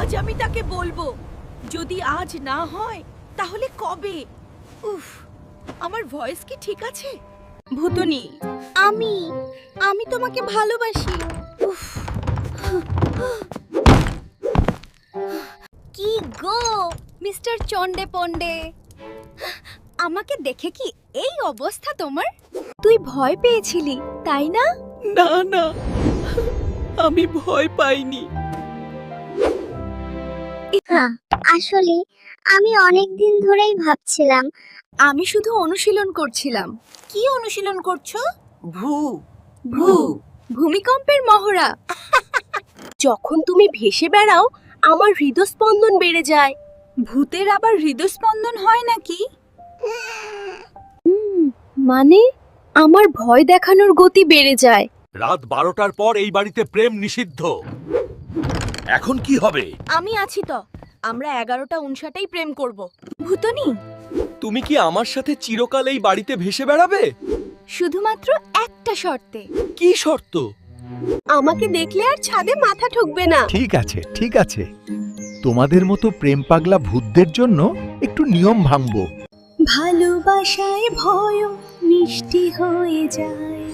আজ আমি তাকে বলবো। যদি আজ না হয় তাহলে কবে? উফ, আমার ভয়েস কি ঠিক আছে? ভূতনি, আমি তোমাকে ভালোবাসি। উফ, কি গো মিস্টার চন্ডে পন্ডে, আমাকে দেখে কি এই অবস্থা তোমার? তুই ভয় পেয়েছিলি তাই না? না না, আমি ভয় পাইনি। আসলে আমি অনেক দিন ধরেই ভাবছিলাম। আমি শুধু অনুশীলন করছিলাম। কি অনুশীলন করছো? ভূ ভূমিকম্পের মহড়া। যখন তুমি ভেসে বেড়াও আমার হৃদস্পন্দন বেড়ে যায়। ভূতের আবার হৃদস্পন্দন হয় নাকি? মানে আমার ভয় দেখানোর গতি বেড়ে যায়। রাত 12টার পর এই বাড়িতে প্রেম নিষিদ্ধ। এখন কি হবে? আমি আছি তো, আমরা 11:59 প্রেম করব। ভূতনি, তুমি কি আমার সাথে চিরকাল এই বাড়িতে ভেসে বেড়াবে? শুধুমাত্র একটা শর্তে। কি শর্ত? আমাকে দেখলে আর ছাদে মাথা ঠুকবে না। ঠিক আছে ঠিক আছে, তোমাদের মতো প্রেম পাগলা ভূতদের জন্য একটু নিয়ম ভাঙবো। ভালোবাসায় ভয় মিষ্টি হয়ে যায়।